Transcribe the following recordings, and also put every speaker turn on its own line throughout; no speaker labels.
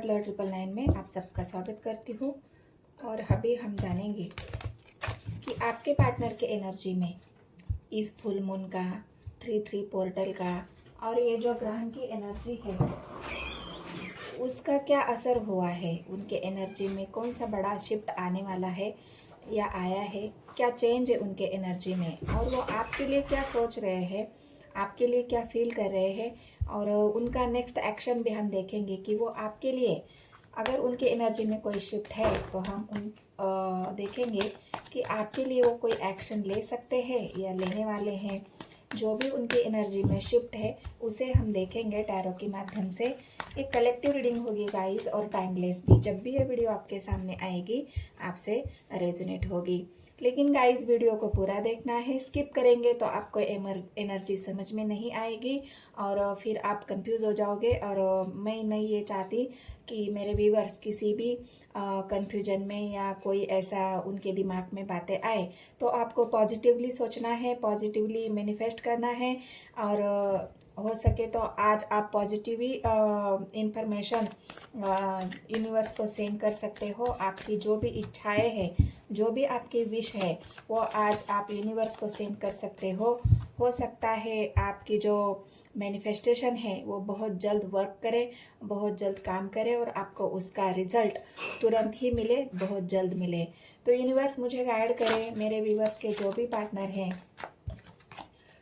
Love 999 में आप सबका स्वागत करती हूँ। और अभी हम जानेंगे कि आपके पार्टनर के एनर्जी में इस फुल मून का 3-3 पोर्टल का और ये जो ग्रहण की एनर्जी है उसका क्या असर हुआ है, उनके एनर्जी में कौन सा बड़ा शिफ्ट आने वाला है या आया है, क्या चेंज है उनके एनर्जी में, और वो आपके लिए क्या सोच रहे हैं, आपके लिए क्या फील कर रहे हैं, और उनका नेक्स्ट एक्शन भी हम देखेंगे कि वो आपके लिए अगर उनके एनर्जी में कोई शिफ्ट है तो हम देखेंगे कि आपके लिए वो कोई एक्शन ले सकते हैं या लेने वाले हैं। जो भी उनकी एनर्जी में शिफ्ट है उसे हम देखेंगे टैरो के माध्यम से। एक कलेक्टिव रीडिंग होगी गाइस और टाइमलेस भी। जब भी ये वीडियो आपके सामने आएगी आपसे रेजोनेट होगी, लेकिन गाइस वीडियो को पूरा देखना है। स्किप करेंगे तो आपको एनर्जी समझ में नहीं आएगी और फिर आप कंफ्यूज हो जाओगे। और मैं नहीं ये चाहती कि मेरे व्यूअर्स किसी भी कंफ्यूजन में या कोई ऐसा उनके दिमाग में बातें आए। तो आपको पॉजिटिवली सोचना है, पॉजिटिवली मैनिफेस्ट करना है और हो सके तो आज आप पॉजिटिवली इंफॉर्मेशन यूनिवर्स को सेंड कर सकते हो। आपकी जो भी इच्छाएं हैं, जो भी आपकी विश है वो आज आप यूनिवर्स को सेंड कर सकते हो सकता है आपकी जो मैनिफेस्टेशन है वो बहुत जल्द वर्क करे, बहुत जल्द काम करे और आपको उसका रिजल्ट तुरंत ही मिले, बहुत जल्द मिले। तो यूनिवर्स मुझे गाइड करे, मेरे व्यूवर्स के जो भी पार्टनर हैं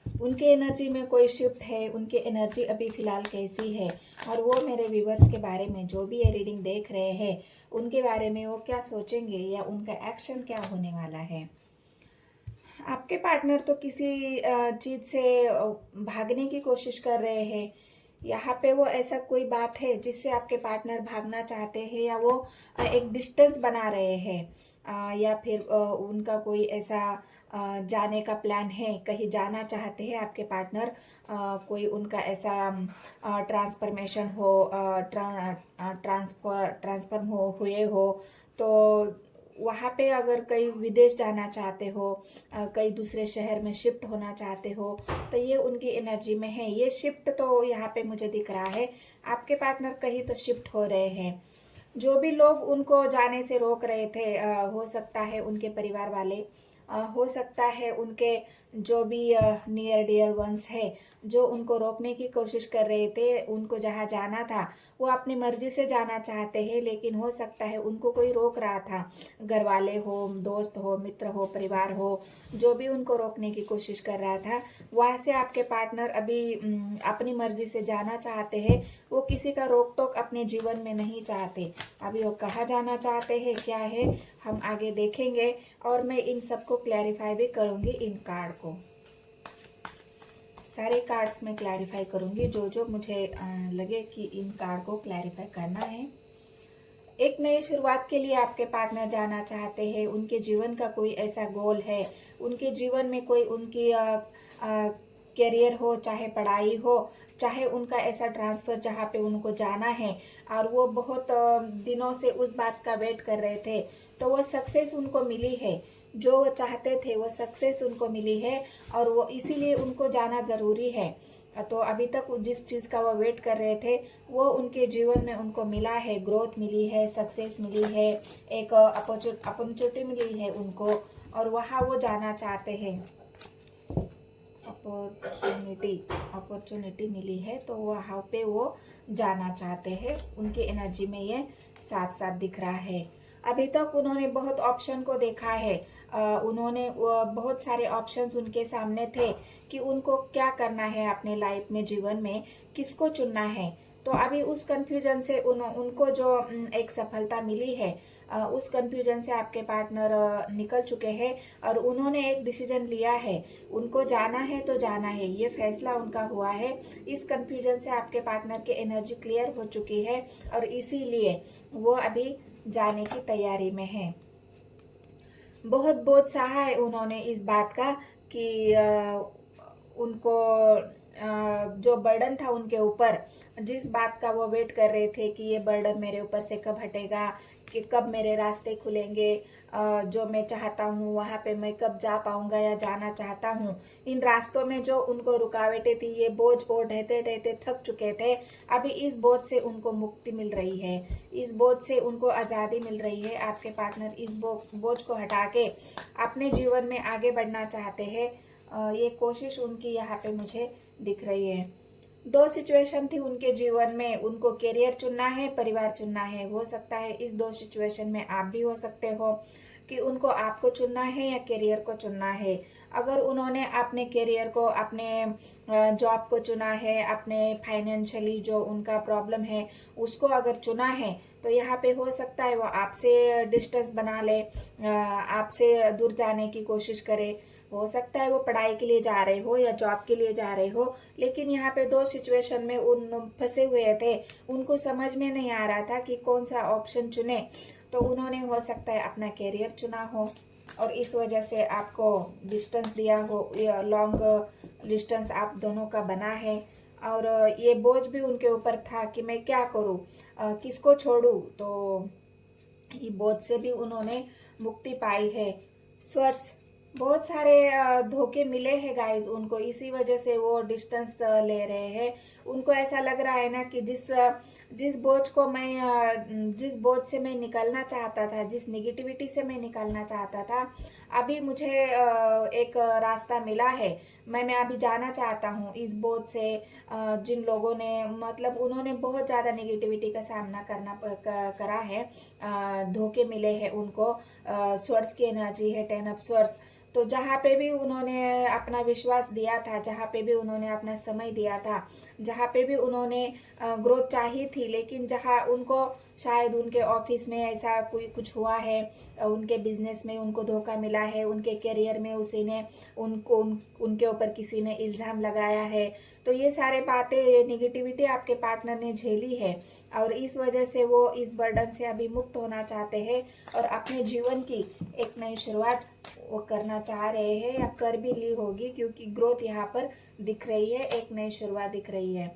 उनके एनर्जी में कोई शिफ्ट है, उनके एनर्जी अभी फ़िलहाल कैसी है, और वो मेरे व्यूवर्स के बारे में जो भी ये रीडिंग देख रहे हैं उनके बारे में वो क्या सोचेंगे या उनका एक्शन क्या होने वाला है। आपके पार्टनर तो किसी चीज़ से भागने की कोशिश कर रहे हैं। यहाँ पे वो ऐसा कोई बात है जिससे आपके पार्टनर भागना चाहते हैं या वो एक डिस्टेंस बना रहे हैं या फिर उनका कोई ऐसा जाने का प्लान है, कहीं जाना चाहते हैं आपके पार्टनर। कोई उनका ऐसा ट्रांसफॉर्मेशन हो, ट्रांसफर्म हुए हो तो वहाँ पे अगर कहीं विदेश जाना चाहते हो, कहीं दूसरे शहर में शिफ्ट होना चाहते हो तो ये उनकी एनर्जी में है। ये शिफ्ट तो यहाँ पे मुझे दिख रहा है, आपके पार्टनर कहीं तो शिफ्ट हो रहे हैं। जो भी लोग उनको जाने से रोक रहे थे हो सकता है उनके परिवार वाले, हो सकता है उनके जो भी नियर डियर वंस है जो उनको रोकने की कोशिश कर रहे थे। उनको जहाँ जाना था वो अपनी मर्जी से जाना चाहते हैं, लेकिन हो सकता है उनको कोई रोक रहा था, घर वाले हो, दोस्त हो, मित्र हो, परिवार हो, जो भी उनको रोकने की कोशिश कर रहा था। वहाँ से आपके पार्टनर अभी अपनी मर्जी से जाना चाहते हैं। वो किसी का रोक टोक अपने जीवन में नहीं चाहते। अभी वो कहाँ जाना चाहते हैं, क्या है, हम आगे देखेंगे और मैं इन सबको क्लैरिफाई भी करूँगी। इन कार्ड को सारे कार्ड्स में क्लैरिफाई करूँगी जो जो मुझे लगे कि इन कार्ड को क्लैरिफाई करना है। एक नई शुरुआत के लिए आपके पार्टनर जाना चाहते हैं। उनके जीवन का कोई ऐसा गोल है, उनके जीवन में कोई उनकी करियर हो, चाहे पढ़ाई हो, चाहे उनका ऐसा ट्रांसफ़र जहाँ पे उनको जाना है और वो बहुत दिनों से उस बात का वेट कर रहे थे तो वो सक्सेस उनको मिली है। जो वो चाहते थे वो सक्सेस उनको मिली है और वो इसीलिए उनको जाना ज़रूरी है। तो अभी तक जिस चीज़ का वो वेट कर रहे थे वो उनके जीवन में उनको मिला है, ग्रोथ मिली है, सक्सेस मिली है, एक अपॉर्चुनिटी मिली है उनको और वहाँ वो जाना चाहते हैं। अपॉर्चुनिटी मिली है तो वहाँ पे वो जाना चाहते हैं। उनकी एनर्जी में ये साफ साफ दिख रहा है। अभी तक उन्होंने बहुत ऑप्शन को देखा है, उन्होंने बहुत सारे ऑप्शंस उनके सामने थे कि उनको क्या करना है अपने लाइफ में, जीवन में किसको चुनना है। तो अभी उस कन्फ्यूजन से उनको जो एक सफलता मिली है उस कन्फ्यूजन से आपके पार्टनर निकल चुके हैं और उन्होंने एक डिसीजन लिया है। उनको जाना है तो जाना है, ये फैसला उनका हुआ है। इस कन्फ्यूजन से आपके पार्टनर की एनर्जी क्लियर हो चुकी है और इसीलिए वो अभी जाने की तैयारी में है। बहुत बोझ सहा है उन्होंने इस बात का कि उनको जो बर्डन था उनके ऊपर, जिस बात का वो वेट कर रहे थे कि ये बर्डन मेरे ऊपर से कब हटेगा, कि कब मेरे रास्ते खुलेंगे, जो मैं चाहता हूँ वहाँ पे मैं कब जा पाऊँगा या जाना चाहता हूँ। इन रास्तों में जो उनको रुकावटें थी, ये बोझ को ढहते ढहते थक चुके थे, अभी इस बोझ से उनको मुक्ति मिल रही है, इस बोझ से उनको आज़ादी मिल रही है। आपके पार्टनर इस बोझ को हटा के अपने जीवन में आगे बढ़ना चाहते हैं। ये कोशिश उनकी यहाँ पे मुझे दिख रही है। दो सिचुएशन थी उनके जीवन में, उनको करियर चुनना है, परिवार चुनना है। हो सकता है इस दो सिचुएशन में आप भी हो सकते हो कि उनको आपको चुनना है या करियर को चुनना है। अगर उन्होंने अपने करियर को, अपने जॉब को चुना है, अपने फाइनेंशियली जो उनका प्रॉब्लम है उसको अगर चुना है, तो यहाँ पे हो सकता है वो आपसे डिस्टेंस बना ले, आपसे दूर जाने की कोशिश करे। हो सकता है वो पढ़ाई के लिए जा रहे हो या जॉब के लिए जा रहे हो, लेकिन यहाँ पे दो सिचुएशन में उन फंसे हुए थे, उनको समझ में नहीं आ रहा था कि कौन सा ऑप्शन चुने। तो उन्होंने हो सकता है अपना करियर चुना हो और इस वजह से आपको डिस्टेंस दिया हो, लॉन्ग डिस्टेंस आप दोनों का बना है। और ये बोझ भी उनके ऊपर था कि मैं क्या करूँ, किसको छोड़ूँ। तो ये बोझ से भी उन्होंने मुक्ति पाई है। स्वर्स बहुत सारे धोखे मिले हैं गाइज उनको, इसी वजह से वो डिस्टेंस ले रहे हैं। उनको ऐसा लग रहा है ना कि जिस जिस बोझ से मैं निकलना चाहता था, जिस निगेटिविटी से मैं निकलना चाहता था, अभी मुझे एक रास्ता मिला है। मैं अभी जाना चाहता हूँ इस बोझ से। जिन लोगों ने, मतलब उन्होंने बहुत ज़्यादा निगेटिविटी का सामना करा है, धोखे मिले हैं उनको। स्वर्स की एनर्जी है 10 ऑफ स्वर्स। तो जहाँ पे भी उन्होंने अपना विश्वास दिया था, जहाँ पे भी उन्होंने अपना समय दिया था, जहाँ पे भी उन्होंने ग्रोथ चाही थी, लेकिन जहाँ उनको शायद उनके ऑफिस में ऐसा कोई कुछ हुआ है, उनके बिजनेस में उनको धोखा मिला है, उनके करियर में उनके ऊपर किसी ने इल्ज़ाम लगाया है। तो ये सारे बातें, निगेटिविटी आपके पार्टनर ने झेली है और इस वजह से वो इस बर्डन से अभी मुक्त होना चाहते हैं और अपने जीवन की एक नई शुरुआत वो करना चाह रहे हैं या कर भी ली होगी, क्योंकि ग्रोथ यहाँ पर दिख रही है, एक नई शुरुआत दिख रही है।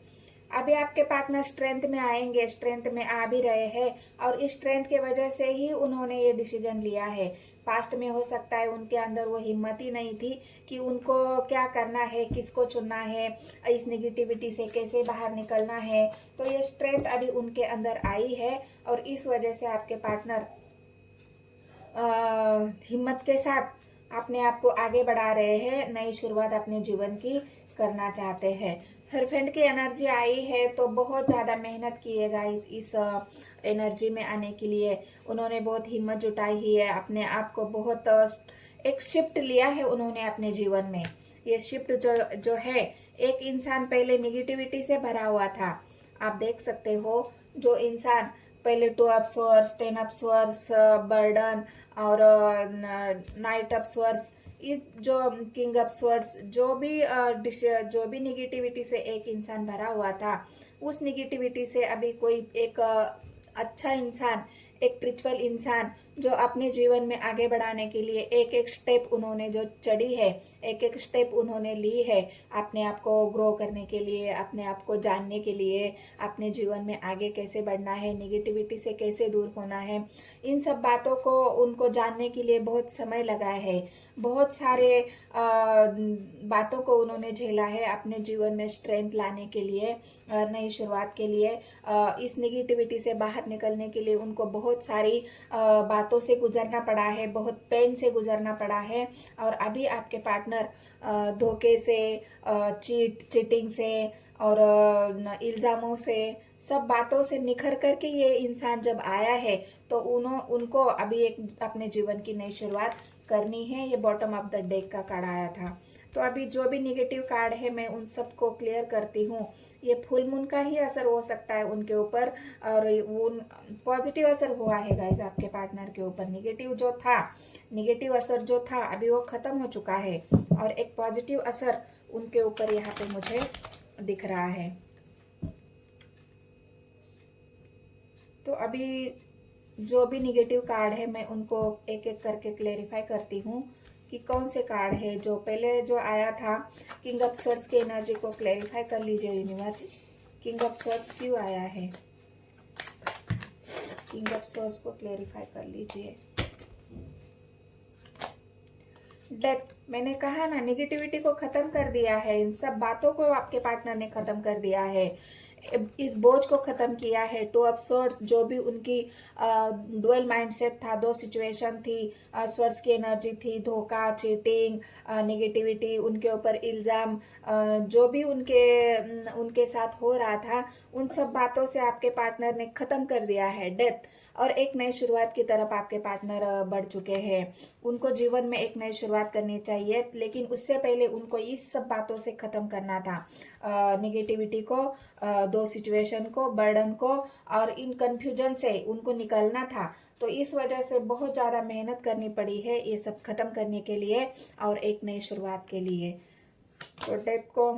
अभी आपके पार्टनर स्ट्रेंथ में आएंगे, स्ट्रेंथ में आ भी रहे हैं और इस स्ट्रेंथ के वजह से ही उन्होंने ये डिसीजन लिया है। पास्ट में हो सकता है उनके अंदर वो हिम्मत ही नहीं थी कि उनको क्या करना है, किसको चुनना है, इस निगेटिविटी से कैसे बाहर निकलना है। तो ये स्ट्रेंथ अभी उनके अंदर आई है और इस वजह से आपके पार्टनर हिम्मत के साथ अपने आप को आगे बढ़ा रहे हैं, नई शुरुआत अपने जीवन की करना चाहते हैं। हस्बैंड की एनर्जी आई है तो बहुत ज़्यादा मेहनत की है गाइस इस एनर्जी में आने के लिए। उन्होंने बहुत हिम्मत जुटाई ही है, अपने आप को बहुत एक शिफ्ट लिया है उन्होंने अपने जीवन में। ये शिफ्ट जो है, एक इंसान पहले निगेटिविटी से भरा हुआ था, आप देख सकते हो। जो इंसान पहले 2 ऑफ स्वर्स, 10 ऑफ स्वर्स, बर्डन और नाइट ऑफ स्वर्स, इस जो किंग ऑफ स्वर्ड्स, जो भी निगेटिविटी से एक इंसान भरा हुआ था, उस निगेटिविटी से अभी कोई एक अच्छा इंसान, एक स्पिरिचुअल इंसान जो अपने जीवन में आगे बढ़ाने के लिए एक एक स्टेप उन्होंने जो चढ़ी है, एक एक स्टेप उन्होंने ली है अपने आप को ग्रो करने के लिए, अपने आप को जानने के लिए, अपने जीवन में आगे कैसे बढ़ना है, निगेटिविटी से कैसे दूर होना है, इन सब बातों को उनको जानने के लिए बहुत समय लगा है। बहुत सारे बातों को उन्होंने झेला है अपने जीवन में स्ट्रेंथ लाने के लिए, नई शुरुआत के लिए। इस निगेटिविटी से बाहर निकलने के लिए उनको बहुत सारी बातों से गुजरना पड़ा है, बहुत पेन से गुजरना पड़ा है। और अभी आपके पार्टनर धोखे से, चीटिंग से और इल्ज़ामों से, सब बातों से निखर करके ये इंसान जब आया है तो उनको अभी एक अपने जीवन की नई शुरुआत करनी है। ये बॉटम ऑफ द डेक का कार्ड आया था। तो अभी जो भी निगेटिव कार्ड है मैं उन सबको क्लियर करती हूँ। ये फुल मून का ही असर हो सकता है उनके ऊपर, और वो पॉजिटिव असर हुआ है गाइज आपके पार्टनर के ऊपर। निगेटिव असर जो था अभी वो खत्म हो चुका है और एक पॉजिटिव असर उनके ऊपर यहाँ पे मुझे दिख रहा है। तो अभी जो भी निगेटिव कार्ड है मैं उनको एक एक करके क्लेरिफाई करती हूँ कि कौन से कार्ड है। जो पहले जो आया था किंग ऑफ स्वर्ड्स की एनर्जी को क्लेरिफाई कर लीजिए यूनिवर्स। किंग ऑफ स्वर्ड्स क्यों आया है? किंग ऑफ सोर्स को क्लेरिफाई कर लीजिए। डेथ, मैंने कहा ना नेगेटिविटी को ख़त्म कर दिया है, इन सब बातों को आपके पार्टनर ने ख़त्म कर दिया है, इस बोझ को ख़त्म किया है। टू ऑफ सोर्स, जो भी उनकी डुअल माइंडसेट था, दो सिचुएशन थी, स्वर्स की एनर्जी थी, धोखा, चीटिंग, नेगेटिविटी, उनके ऊपर इल्ज़ाम, जो भी उनके साथ हो रहा था, उन सब बातों से आपके पार्टनर ने ख़त्म कर दिया है डेथ। और एक नई शुरुआत की तरफ आपके पार्टनर बढ़ चुके हैं। उनको जीवन में एक नई शुरुआत करनी चाहिए, लेकिन उससे पहले उनको इस सब बातों से ख़त्म करना था, नेगेटिविटी को, दो सिचुएशन को, बर्डन को, और इन कन्फ्यूजन से उनको निकलना था। तो इस वजह से बहुत ज़्यादा मेहनत करनी पड़ी है ये सब ख़त्म करने के लिए और एक नई शुरुआत के लिए। तो डेथ को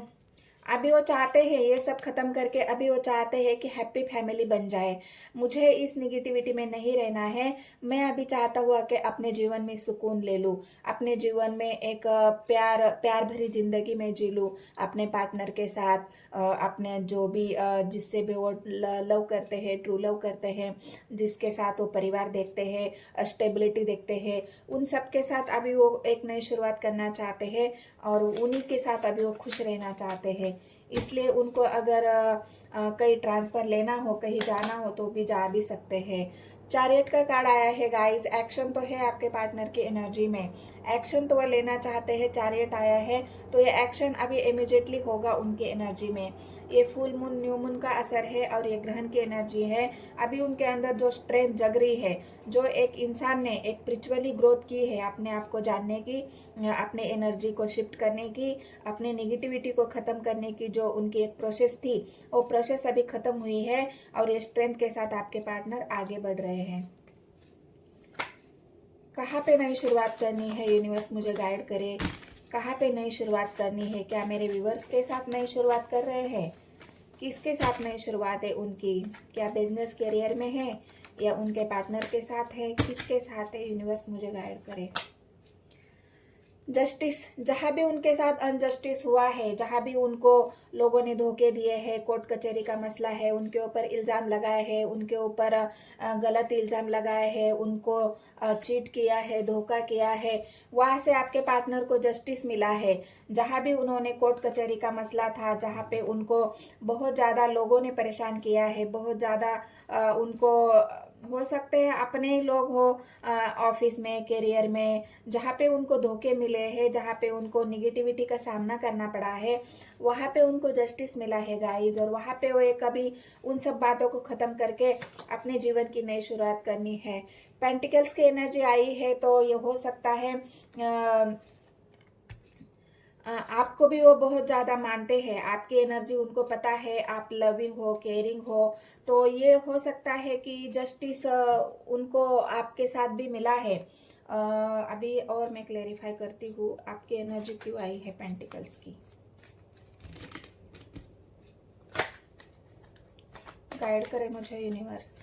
अभी वो चाहते हैं ये सब खत्म करके, अभी वो चाहते हैं कि हैप्पी फैमिली बन जाए, मुझे इस निगेटिविटी में नहीं रहना है, मैं अभी चाहता हुआ कि अपने जीवन में सुकून ले लूँ, अपने जीवन में एक प्यार भरी जिंदगी में जी लूँ अपने पार्टनर के साथ, अपने जो भी जिससे भी वो लव करते हैं, ट्रू लव करते हैं, जिसके साथ वो परिवार देखते हैं, स्टेबिलिटी देखते हैं, उन सब के साथ अभी वो एक नई शुरुआत करना चाहते हैं और उन्हीं के साथ अभी वो खुश रहना चाहते हैं। इसलिए उनको अगर कहीं ट्रांसफ़र लेना हो, कहीं जाना हो तो भी जा भी सकते हैं। चैरियट का कार्ड आया है गाइस, एक्शन तो है आपके पार्टनर की एनर्जी में, एक्शन तो वह लेना चाहते हैं, चैरियट आया है, तो ये एक्शन अभी इमीडिएटली होगा उनकी एनर्जी में। ये फुल मून न्यू मून का असर है और ये ग्रहण की एनर्जी है। अभी उनके अंदर जो स्ट्रेंथ जग रही है, जो एक इंसान ने एक स्पिरिचुअली ग्रोथ की है अपने आप को जानने की, अपने एनर्जी को शिफ्ट करने की, अपने नेगेटिविटी को ख़त्म करने की, जो उनकी एक प्रोसेस थी, वो प्रोसेस अभी ख़त्म हुई है और ये स्ट्रेंथ के साथ आपके पार्टनर आगे बढ़ रहे हैं। कहाँ पे नई शुरुआत करनी है, यूनिवर्स मुझे गाइड करे, कहाँ पे नई शुरुआत करनी है। क्या मेरे व्यूवर्स के साथ नई शुरुआत कर रहे हैं? किसके साथ नई शुरुआत है उनकी? क्या बिजनेस करियर में है या उनके पार्टनर के साथ है? किसके साथ है? यूनिवर्स मुझे गाइड करे। जस्टिस, जहाँ भी उनके साथ अनजस्टिस हुआ है, जहाँ भी उनको लोगों ने धोखे दिए हैं, कोर्ट कचहरी का मसला है, उनके ऊपर इल्ज़ाम लगाए हैं, उनके ऊपर गलत इल्ज़ाम लगाए हैं, उनको चीट किया है, धोखा किया है, वहाँ से आपके पार्टनर को जस्टिस मिला है। जहाँ भी उन्होंने कोर्ट कचहरी का मसला था, जहाँ पे उनको बहुत ज़्यादा लोगों ने परेशान किया है, बहुत ज़्यादा उनको, हो सकते हैं अपने ही लोग हो, ऑफिस में, करियर में, जहाँ पे उनको धोखे मिले हैं, जहाँ पे उनको निगेटिविटी का सामना करना पड़ा है, वहाँ पे उनको जस्टिस मिला है गाइज। और वहाँ पे वो एक अभी उन सब बातों को ख़त्म करके अपने जीवन की नई शुरुआत करनी है। पेंटिकल्स की एनर्जी आई है, तो ये हो सकता है आपको भी वो बहुत ज़्यादा मानते हैं, आपकी एनर्जी उनको पता है, आप लविंग हो, केयरिंग हो, तो ये हो सकता है कि जस्टिस उनको आपके साथ भी मिला है। अभी और मैं क्लेरिफाई करती हूँ आपकी एनर्जी क्यों आई है पेंटिकल्स की। गाइड करे मुझे यूनिवर्स।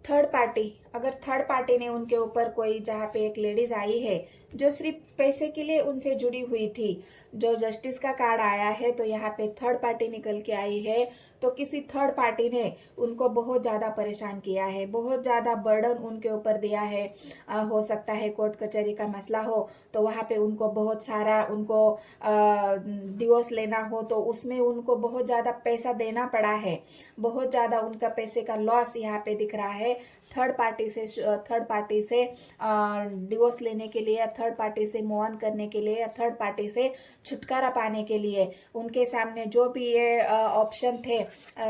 थर्ड पार्टी, अगर थर्ड पार्टी ने उनके ऊपर कोई, जहाँ पे एक लेडीज आई है जो सिर्फ पैसे के लिए उनसे जुड़ी हुई थी, जो जस्टिस का कार्ड आया है, तो यहाँ पे थर्ड पार्टी निकल के आई है, तो किसी थर्ड पार्टी ने उनको बहुत ज़्यादा परेशान किया है, बहुत ज़्यादा बर्डन उनके ऊपर दिया है। हो सकता है कोर्ट कचहरी का मसला हो, तो वहाँ पे उनको बहुत सारा, उनको डिवोर्स लेना हो तो उसमें उनको बहुत ज़्यादा पैसा देना पड़ा है, बहुत ज़्यादा उनका पैसे का लॉस यहाँ पे दिख रहा है। थर्ड पार्टी से डिवोर्स लेने के लिए, या थर्ड पार्टी से मूव ऑन करने के लिए, या थर्ड पार्टी से छुटकारा पाने के लिए उनके सामने जो भी ये ऑप्शन थे,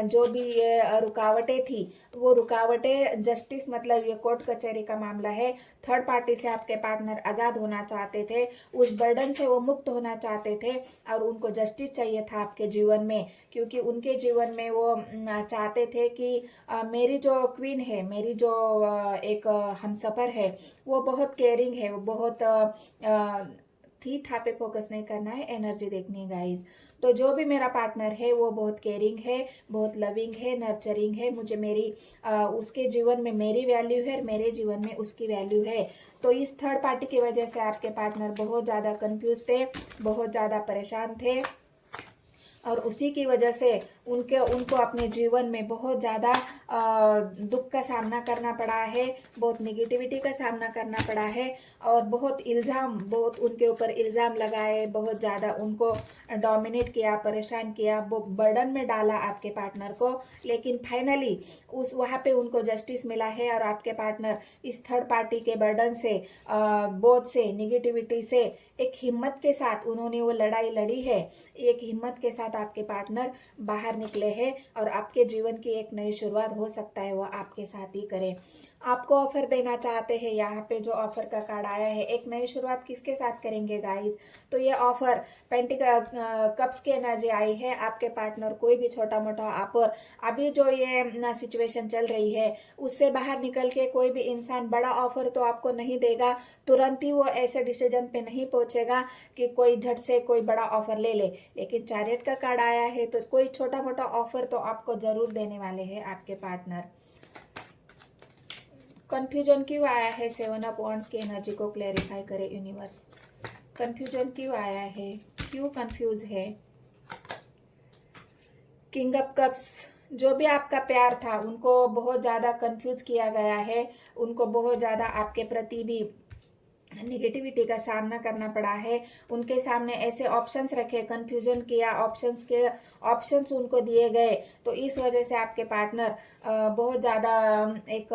जो भी ये रुकावटें थी, वो रुकावटें, जस्टिस मतलब ये कोर्ट कचहरी का मामला है, थर्ड पार्टी से आपके पार्टनर आज़ाद होना चाहते थे, उस बर्डन से वो मुक्त होना चाहते थे और उनको जस्टिस चाहिए था आपके जीवन में, क्योंकि उनके जीवन में वो चाहते थे कि मेरी जो क्वीन है, मेरी जो एक हमसफ़र है, वो बहुत केयरिंग है, वो बहुत थी था पे फोकस नहीं करना है, एनर्जी देखनी है गाइज। तो जो भी मेरा पार्टनर है वो बहुत केयरिंग है, बहुत लविंग है, नर्चरिंग है, मुझे मेरी उसके जीवन में मेरी वैल्यू है और मेरे जीवन में उसकी वैल्यू है। तो इस थर्ड पार्टी की वजह से आपके पार्टनर बहुत ज़्यादा कंफ्यूज थे, बहुत ज़्यादा परेशान थे, और उसी की वजह से उनको अपने जीवन में बहुत ज़्यादा दुख का सामना करना पड़ा है, बहुत निगेटिविटी का सामना करना पड़ा है, और बहुत उनके ऊपर इल्ज़ाम लगाए, बहुत ज़्यादा उनको डोमिनेट किया, परेशान किया, वो बर्डन में डाला आपके पार्टनर को। लेकिन फाइनली वहाँ पे उनको जस्टिस मिला है, और आपके पार्टनर इस थर्ड पार्टी के बर्डन से, बोझ से, निगेटिविटी से एक हिम्मत के साथ उन्होंने वो लड़ाई लड़ी है। एक हिम्मत के साथ आपके पार्टनर बाहर निकले हैं, और आपके जीवन की एक नई शुरुआत हो सकता है वो आपके साथ ही करें। आपको ऑफर देना चाहते हैं। यहाँ पे जो ऑफर का कार्ड आया है, एक नई शुरुआत किसके साथ करेंगे गाइस? तो ये ऑफर कप्स की एनर्जी आई है। आपके पार्टनर कोई भी छोटा मोटा ऑफर, अभी जो ये सिचुएशन चल रही है उससे बाहर निकल के कोई भी इंसान बड़ा ऑफर तो आपको नहीं देगा। तुरंत ही वो ऐसे डिसीजन पे नहीं पहुंचेगा कि कोई झट से कोई बड़ा ऑफर ले ले। लेकिन चैरियट का कार्ड आया है, तो कोई छोटा मोटा ऑफर तो आपको जरूर देने वाले हैं आपके पार्टनर। कंफ्यूजन क्यों आया है? 7 ऑफ वांड्स की एनर्जी को क्लैरिफाई करे यूनिवर्स। कंफ्यूजन क्यों आया है? क्यों कंफ्यूज है? किंग ऑफ कप्स, जो भी आपका प्यार था उनको बहुत ज़्यादा कंफ्यूज किया गया है। उनको बहुत ज़्यादा आपके प्रति भी निगेटिविटी का सामना करना पड़ा है। उनके सामने ऐसे ऑप्शंस रखे, कंफ्यूजन किया, ऑप्शंस उनको दिए गए, तो इस वजह से आपके पार्टनर बहुत ज़्यादा एक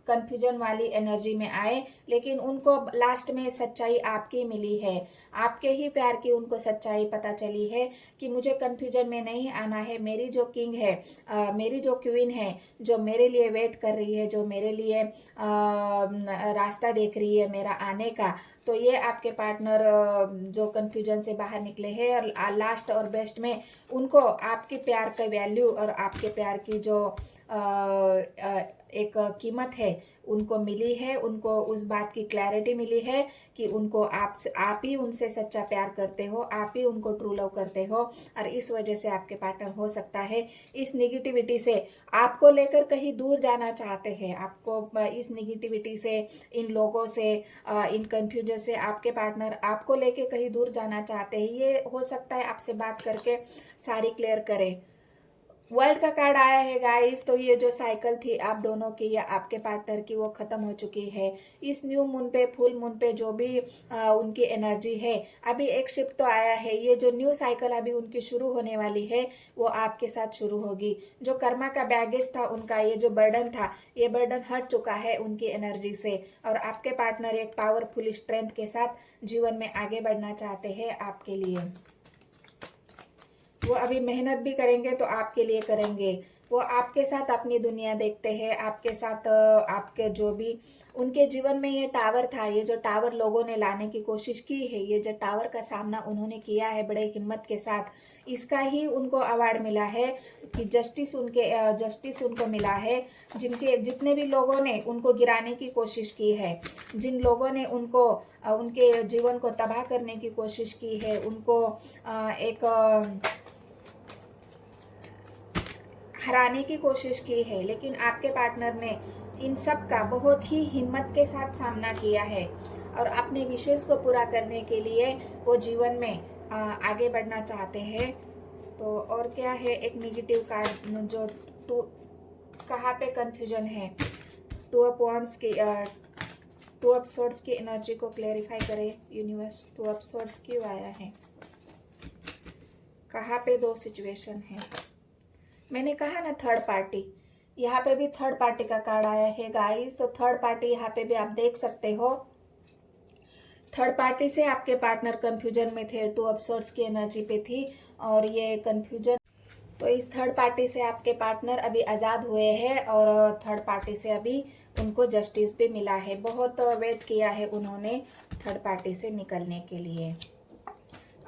कंफ्यूजन वाली एनर्जी में आए। लेकिन उनको लास्ट में सच्चाई आपकी मिली है, आपके ही प्यार की उनको सच्चाई पता चली है कि मुझे कंफ्यूजन में नहीं आना है। मेरी जो किंग है, मेरी जो क्वीन है, जो मेरे लिए वेट कर रही है, जो मेरे लिए रास्ता देख रही है मेरा आने का, तो ये आपके पार्टनर जो कंफ्यूजन से बाहर निकले हैं, और लास्ट और बेस्ट में उनको आपके प्यार का वैल्यू और आपके प्यार की जो एक कीमत है उनको मिली है। उनको उस बात की क्लैरिटी मिली है कि उनको आप ही उनसे सच्चा प्यार करते हो, आप ही उनको ट्रू लव करते हो, और इस वजह से आपके पार्टनर हो सकता है इस निगेटिविटी से आपको लेकर कहीं दूर जाना चाहते हैं। आपको इस निगेटिविटी से, इन लोगों से, इन कंफ्यूजन से आपके पार्टनर आपको लेके कहीं दूर जाना चाहते हैं। ये हो सकता है आपसे बात करके सारी क्लियर करें। वर्ल्ड का कार्ड आया है गाइस, तो ये जो साइकिल थी आप दोनों की या आपके पार्टनर की, वो खत्म हो चुकी है। इस न्यू मून पे, फुल मून पे जो भी उनकी एनर्जी है, अभी एक शिफ्ट तो आया है। ये जो न्यू साइकिल अभी उनकी शुरू होने वाली है वो आपके साथ शुरू होगी। जो कर्मा का बैगेज था उनका, ये जो बर्डन था, ये बर्डन हट चुका है उनकी एनर्जी से, और आपके पार्टनर एक पावरफुल स्ट्रेंथ के साथ जीवन में आगे बढ़ना चाहते हैं आपके लिए। वो अभी मेहनत भी करेंगे तो आपके लिए करेंगे। वो आपके साथ अपनी दुनिया देखते हैं, आपके साथ आपके जो भी उनके जीवन में ये टावर था, ये जो टावर लोगों ने लाने की कोशिश की है, ये जो टावर का सामना उन्होंने किया है बड़े हिम्मत के साथ, इसका ही उनको अवार्ड मिला है कि जस्टिस उनको मिला है। जितने भी लोगों ने उनको गिराने की कोशिश की है, जिन लोगों ने उनको उनके जीवन को तबाह करने की कोशिश की है, उनको एक हराने की कोशिश की है, लेकिन आपके पार्टनर ने इन सब का बहुत ही हिम्मत के साथ सामना किया है, और अपने विशेष को पूरा करने के लिए वो जीवन में आगे बढ़ना चाहते हैं। तो और क्या है? एक नेगेटिव कार्ड जो कहाँ पे कंफ्यूजन है? 2 ऑफ वांड्स की 2 ऑफ स्वॉर्ड्स की एनर्जी को क्लैरिफाई करे यूनिवर्स। 2 ऑफ स्वॉर्ड्स क्यों आया है? कहाँ पे दो सिचुएशन है? मैंने कहा ना थर्ड पार्टी, यहाँ पे भी थर्ड पार्टी का कार्ड आया है गाइस। तो थर्ड पार्टी यहाँ पे भी आप देख सकते हो। थर्ड पार्टी से आपके पार्टनर कंफ्यूजन में थे, 2 ऑफ स्वॉर्ड्स की एनर्जी पे थी, और ये कंफ्यूजन, तो इस थर्ड पार्टी से आपके पार्टनर अभी आज़ाद हुए हैं, और थर्ड पार्टी से अभी उनको जस्टिस भी मिला है। बहुत वेट किया है उन्होंने थर्ड पार्टी से निकलने के लिए,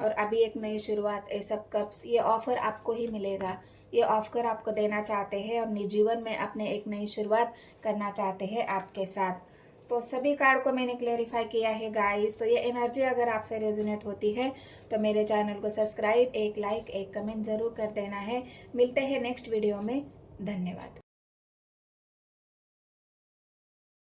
और अभी एक नई शुरुआत, एस ऑफ कप्स, ये ऑफर आपको ही मिलेगा। ये ऑफर आपको देना चाहते हैं और निजी जीवन में अपने एक नई शुरुआत करना चाहते हैं आपके साथ। तो सभी कार्ड को मैंने क्लेरिफाई किया है गाइस। तो ये एनर्जी अगर आपसे रेजोनेट होती है तो मेरे चैनल को सब्सक्राइब, एक लाइक, एक कमेंट जरूर कर देना है। मिलते हैं नेक्स्ट वीडियो में। धन्यवाद।